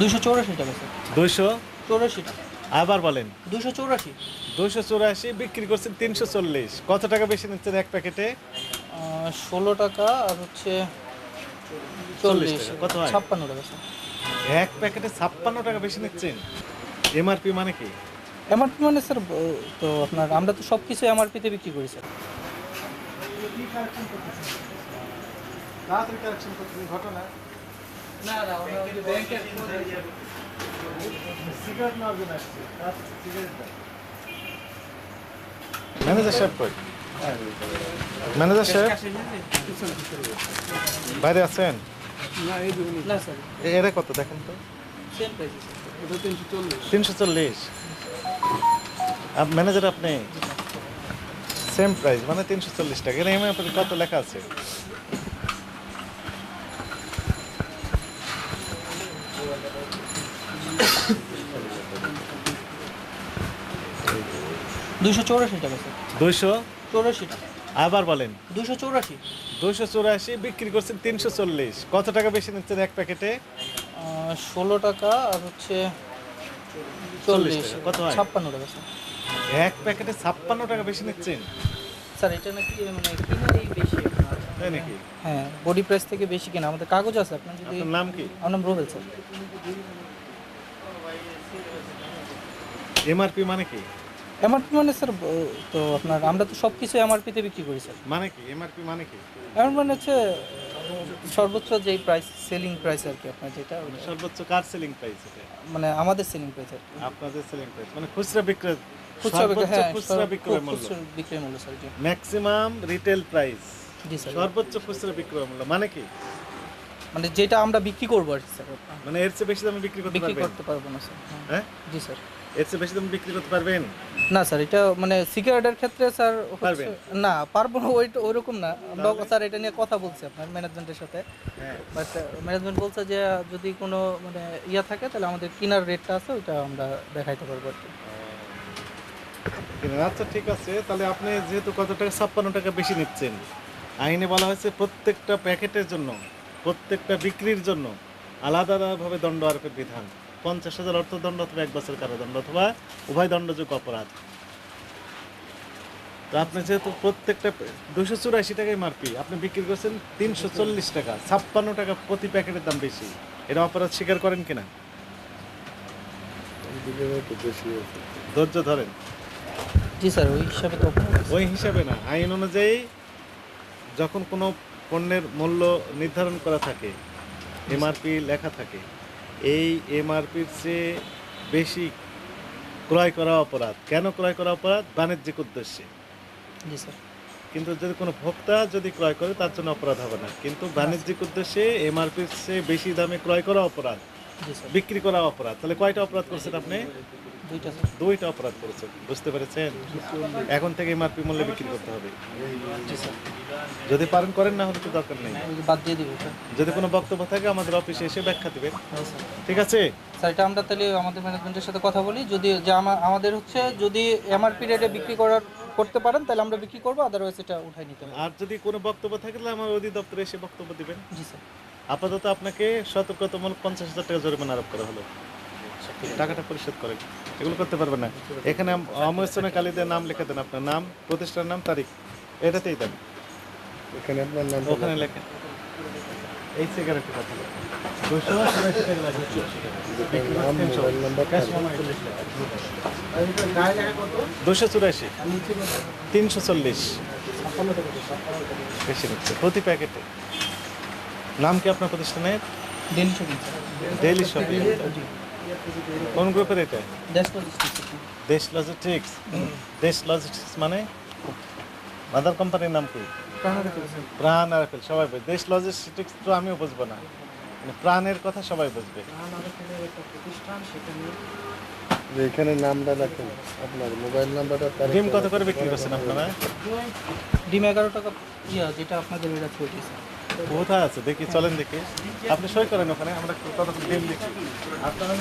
284 টাকা স্যার। 284 টাকা। আবার বলেন। 284। 284 বিক্রি করছেন 340। কত টাকা বেশি নিচ্ছেন এক প্যাকেটে? 16 টাকা আর হচ্ছে 40 40, টাকা। কত হয়? 56 টাকা স্যার। এক প্যাকেটে 56 টাকা বেশি নিচ্ছেন। এমআরপি মানে কি? এমআরপি মানে স্যার তো আপনার আমরা তো সব কিছু এমআরপিতে বিক্রি করি স্যার। তাড়াতাড়ি কারেকশন করতেছেন ঘটনা। না না ব্যাংকের সিগারেট নেওয়ার জন্য আসছে। সিগারেট দাও। ম্যানেজার সাহেব কই? ম্যানেজার সাহেব বাইরে আছেন? না স্যার এরা কত দেখেন তো? Same price sir. ওটা 340। 340। ম্যানেজার আপনি? সেম প্রাইস মানে 340 টাকা। এর এমআরপি কত লেখা আছে? দুইশো চৌরাশি টাকা স্যার। 284 টাকা। আবার বলেন। 284। 284 বিক্রি করছেন 340। কত টাকা বেশি নিচ্ছেন এক প্যাকেটে? 16 টাকা আর হচ্ছে 40 40, টাকা। কত হয়? 56 টাকা স্যার। এক প্যাকেটে 56 টাকা বেশি নিচ্ছেন। স্যার এটা নাকি মানে কিনারই বেশি আপনার। তাই নাকি? হ্যাঁ বডি প্রাইস থেকে বেশি কিনা আমাদের কাগজ আছে আপনার যদি। আপনার নাম কি? আমার নাম রোবেল স্যার। এমআরপি মানে কি? এমআরপি মানে স্যার তো আপনার আমরা তো সব কিছু এমআরপিতে বিক্রি করি স্যার। মানে কি এমআরপি মানে কি? এমআরপি মানে হচ্ছে সর্বোচ্চ যেই প্রাইস সেলিং প্রাইস আর কি আপনার যেটা সর্বোচ্চ কার সেলিং প্রাইস এটা? মানে আমাদের সেলিং প্রাইস আর কি। আপনাদের সেলিং প্রাইস মানে খুচরা বিক্রয়। খুচরা বিক্রয়, হ্যাঁ খুচরা বিক্রয় মূল্য। খুচরা বিক্রয় মূল্য sir ji. Maximum retail price. জি স্যার। সর্বোচ্চ খুচরা বিক্রয় মূল্য মানে কি? মানে যেটা আমরা বিক্রি করবো আর কি স্যার। মানে এর চেয়ে বেশি দামে বিক্রি করতে বিক্রি পারবেন? করতে পারবো না স্যার। হ্যাঁ? জি স্যার। এর চেয়ে বেশি দামে বিক্রি করতে পারবেন? না স্যার এটা মানে সিগারেটের ক্ষেত্রে স্যার পারবেন? না পারবো না ওইরকম না। আমরা স্যার এটা নিয়ে কথা বলছি আপনার ম্যানেজমেন্টের সাথে। হ্যাঁ। বাট ম্যানেজমেন্ট বলছে যে যদি কোনো মানে ইয়া থাকে তাহলে আমাদের কিনার রেটটা আছে ওইটা আমরা দেখাইতে পারবো আর কি। আচ্ছা ঠিক আছে, তাহলে আপনি যেহেতু কত টাকা 56 টাকা বেশি নিচ্ছেন, আইনে বলা হয়েছে প্রত্যেকটা প্যাকেটের জন্য, প্রত্যেকটা বিক্রির জন্য আলাদা আলাদাভাবে দণ্ড আরোপের বিধান। 50,000 অর্থদণ্ড অথবা 1 বছর কারাদণ্ড অথবা উভয় দণ্ডযোগ্য অপরাধ। তো আপনি যেহেতু প্রত্যেকটা 284 টাকায় মারপি আপনি বিক্রি করছেন 340 টাকা, 56 টাকা প্রতি প্যাকেটের দাম বেশি, এটা অপরাধ স্বীকার করেন কিনা? ধৈর্য ধরেন। জি স্যার ওই হিসাবে তো ওই হিসাবে না, আইন অনুযায়ী যখন কোনো পণ্যের মূল্য নির্ধারণ করা থাকে, এমআরপি লেখা থাকে, এই এমআরপির চেয়ে বেশি ক্রয় করা অপরাধ। কেন ক্রয় করা অপরাধ? বাণিজ্যিক উদ্দেশ্যে। জি স্যার। কিন্তু যদি কোনো ভোক্তা যদি ক্রয় করে তার জন্য অপরাধ হবে না, কিন্তু বাণিজ্যিক উদ্দেশ্যে এমআরপির চেয়ে বেশি দামে ক্রয় করা অপরাধ, জি স্যার। বিক্রি করা অপরাধ। তাহলে কয়টা অপরাধ করছেন আপনি? দুইটা স্যার। 2টা অপরাধ করেছেন, বুঝতে পেরেছেন? এখন থেকে এমআরপি মূল্যে বিক্রি করতে হবে। জি স্যার। যদি পারেন করেন, না হলে তো দরকার নেই। বাদ দিয়ে দিব স্যার। যদি কোনো বক্তব্য থাকে আমাদের অফিসে এসে ব্যাখ্যা দিবেন, হ্যাঁ স্যার। ঠিক আছে? স্যার এটা আমরা তাহলে আমাদের ম্যানেজমেন্টের সাথে কথা বলি, যদি যে আমাদের হচ্ছে যদি এমআরপি রেটে বিক্রি করতে পারেন তাহলে আমরা বিক্রি করবো, আদারওয়াইজ এটা উঠাই নিতে হবে। আর যদি কোনো বক্তব্য থাকে তাহলে আমার অধিদপ্তরে এসে বক্তব্য দিবেন। জি স্যার। আপাতত আপনাকে সতর্কতামূলক 50,000 টাকা জরিমানা আরোপ করা হলো। টাকাটা পরিশোধ করেন, এগুলো করতে পারবেন না। এখানে অমোচনে কালীদের নাম লিখে দেন, আপনার নাম, প্রতিষ্ঠানের নাম, তারিখ, এটাতেই দেন। এখানে আপনার নাম ওখানে লেখেন এই সিগারেটের কথা লেখেন। 284 টাকা লাগবে। নাম, মোবাইল নাম্বার, ক্যাশ মামা 40 টাকা। 284, 340 বেশি নিচ্ছে প্রতি প্যাকেটে। নাম কি আপনার প্রতিষ্ঠানের? Daily shopping sir. Daily shopping. কোন গ্রুপের এটা? দেশ লজিস্টিক্স। দেশ লজিস্টিক্স। দেশ লজিস্টিক্স মানে মাদার কোম্পানির নাম কি? প্রাণ আরএফএল, সবাই বুঝবে। দেশ লজিস্টিক্স তো আমিও বুঝবো না, মানে প্রাণের কথা সবাই বুঝবে। এখানে নামটা রাখেন, আপনার মোবাইল নাম্বারটা। ডিম কত করে বিক্রি করছেন আপনারা? ডিম 11 টাকা যেটা আপনাদের এটা চলছে স্যার। কোথায় আছে দেখি, চলেন দেখি। আপনি সই করেন ওখানে, আমরা কত ডিম লিখি আপনারা।